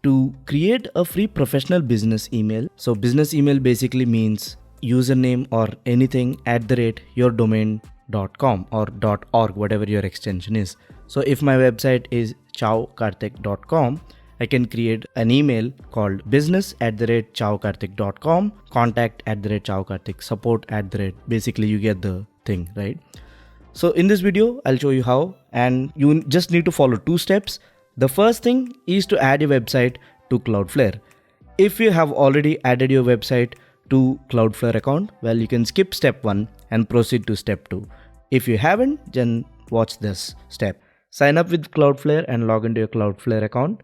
To create a free professional business email, so business email basically means username or anything @yourdomain.com or .org, whatever your extension is. So if my website is chowkarthik.com, I can create an email called business@chowkarthik.com, contact@chowkarthik, support basically you get the thing, right? So in this video, I'll show you how, and you just need to follow 2 steps. The first thing is to add your website to Cloudflare. If you have already added your website to Cloudflare account, well, you can skip step 1 and proceed to step 2. If you haven't, then watch this step. Sign up with Cloudflare and log into your Cloudflare account.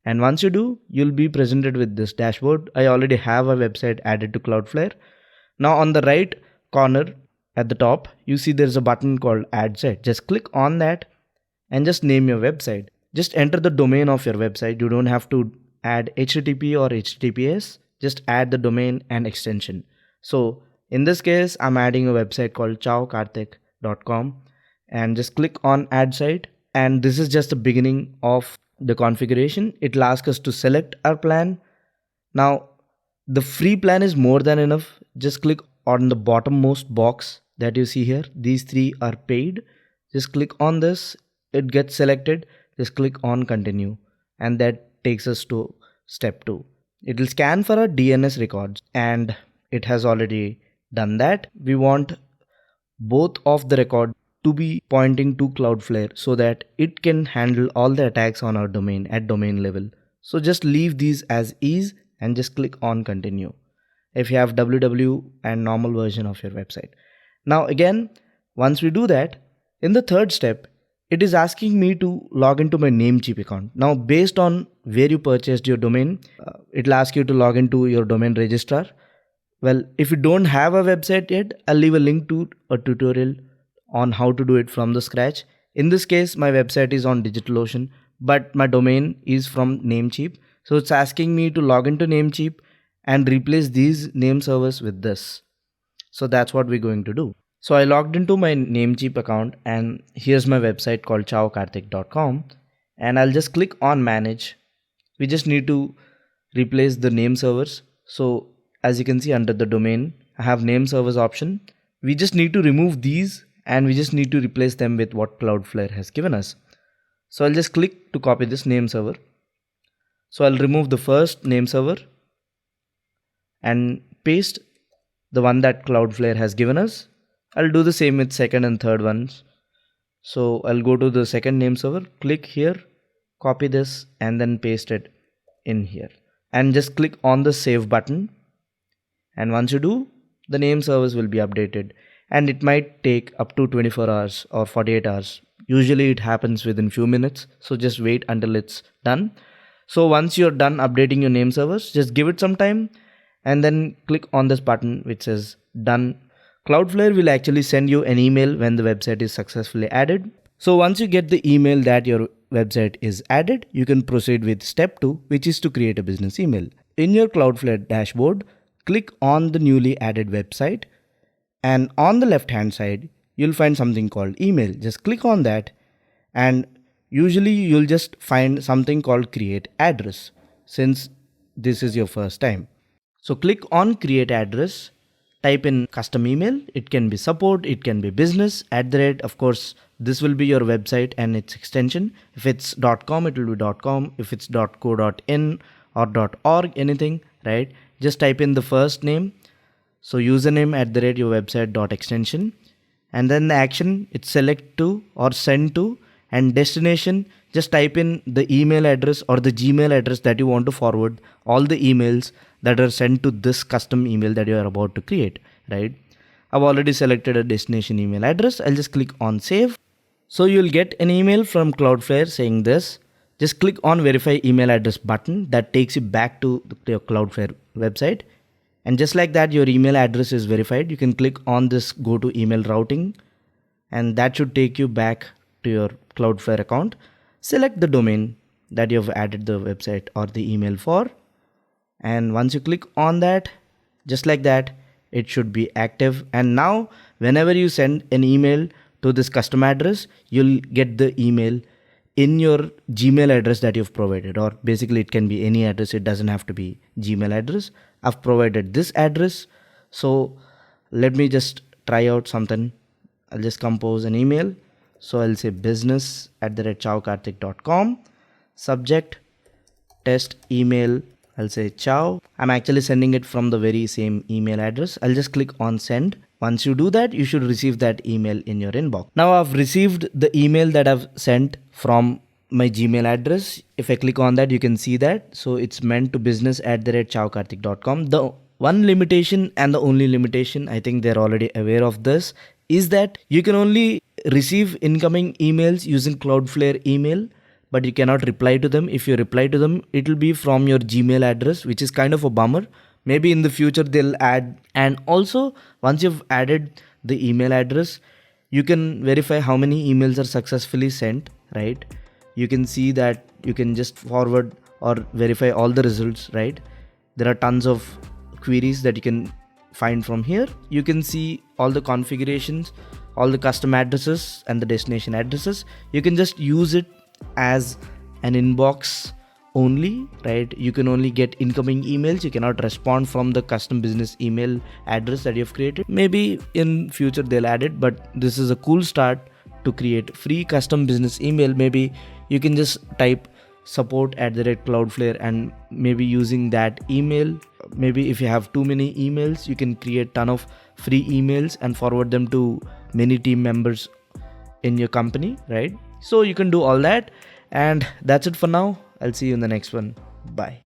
And once you do, you'll be presented with this dashboard. I already have a website added to Cloudflare. Now on the right corner at the top, you see there's a button called Add Site. Just click on that and just name your website. Just enter the domain of your website. You don't have to add HTTP or HTTPS. Just add the domain and extension. So in this case, I'm adding a website called chowkarthik.com and just click on Add Site. And this is just the beginning of the configuration. It'll ask us to select our plan. Now the free plan is more than enough. Just click on the bottommost box that you see here. These 3 are paid. Just click on this. It gets selected. Just click on continue, and that takes us to step 2. It will scan for our DNS records, and it has already done that. We want both of the record to be pointing to Cloudflare so that it can handle all the attacks on our domain at domain level. So just leave these as is and just click on continue if you have www and normal version of your website. Now again, once we do that, in the third step, it is asking me to log into my Namecheap account. Now based on where you purchased your domain, it'll ask you to log into your domain registrar. Well, if you don't have a website yet, I'll leave a link to a tutorial on how to do it from the scratch. In this case, my website is on DigitalOcean, but my domain is from Namecheap. So it's asking me to log into Namecheap and replace these name servers with this. So that's what we're going to do. So I logged into my Namecheap account, and here's my website called chowkarthik.com, and I'll just click on manage. We just need to replace the name servers. So as you can see under the domain, I have name servers option. We just need to remove these, and we just need to replace them with what Cloudflare has given us. So I'll just click to copy this name server. So I'll remove the first name server and paste the one that Cloudflare has given us. I'll do the same with second and third ones. So I'll go to the second name server, click here, copy this, and then paste it in here. And just click on the save button. And once you do, the name servers will be updated. And it might take up to 24 hours or 48 hours. Usually it happens within few minutes. So just wait until it's done. So once you're done updating your name servers, just give it some time and then click on this button which says done. Cloudflare will actually send you an email when the website is successfully added. So once you get the email that your website is added, you can proceed with step 2, which is to create a business email. In your Cloudflare dashboard, click on the newly added website, and on the left hand side, you'll find something called email. Just click on that, and usually you'll just find something called create address since this is your first time. So click on create address. Type in custom email. It can be support, it can be business, @ of course, this will be your website and its extension. If it's .com, it will be .com. If it's .co.in or .org, anything, right? Just type in the first name. So username @ your website .extension. And then the action, it's select to or send to, and destination, just type in the email address or the Gmail address that you want to forward all the emails that are sent to this custom email that you are about to create, right? I've already selected a destination email address. I'll just click on save. So you'll get an email from Cloudflare saying this. Just click on verify email address button. That takes you back to your Cloudflare website. And just like that, your email address is verified. You can click on this go to email routing, and that should take you back to your Cloudflare account. Select the domain that you've added the website or the email for. And once you click on that, just like that, it should be active. And now whenever you send an email to this custom address, you'll get the email in your Gmail address that you've provided, or basically it can be any address. It doesn't have to be Gmail address. I've provided this address. So let me just try out something. I'll just compose an email. So I'll say business@chowkarthik.com, subject test email. I'll say ciao. I'm actually sending it from the very same email address. I'll just click on send. Once you do that, you should receive that email in your inbox. Now I've received the email that I've sent from my Gmail address. If I click on that, you can see that. So it's meant to business@chowkarthik.com. The one limitation and the only limitation, I think they're already aware of this, is that you can only receive incoming emails using Cloudflare email, but you cannot reply to them. If you reply to them, it will be from your Gmail address, which is kind of a bummer. Maybe in the future they'll add. And also, once you've added the email address, you can verify how many emails are successfully sent, right? You can see that you can just forward or verify all the results, right? There are tons of queries that you can find from here. You can see all the configurations, all the custom addresses and the destination addresses. You can just use it as an inbox only, right? You can only get incoming emails. You cannot respond from the custom business email address that you've created. Maybe in future they'll add it, but this is a cool start to create free custom business email. Maybe you can just type support@Cloudflare and maybe using that email. Maybe if you have too many emails, you can create ton of free emails and forward them to many team members in your company, right? So you can do all that, and that's it for now. I'll see you in the next one. Bye.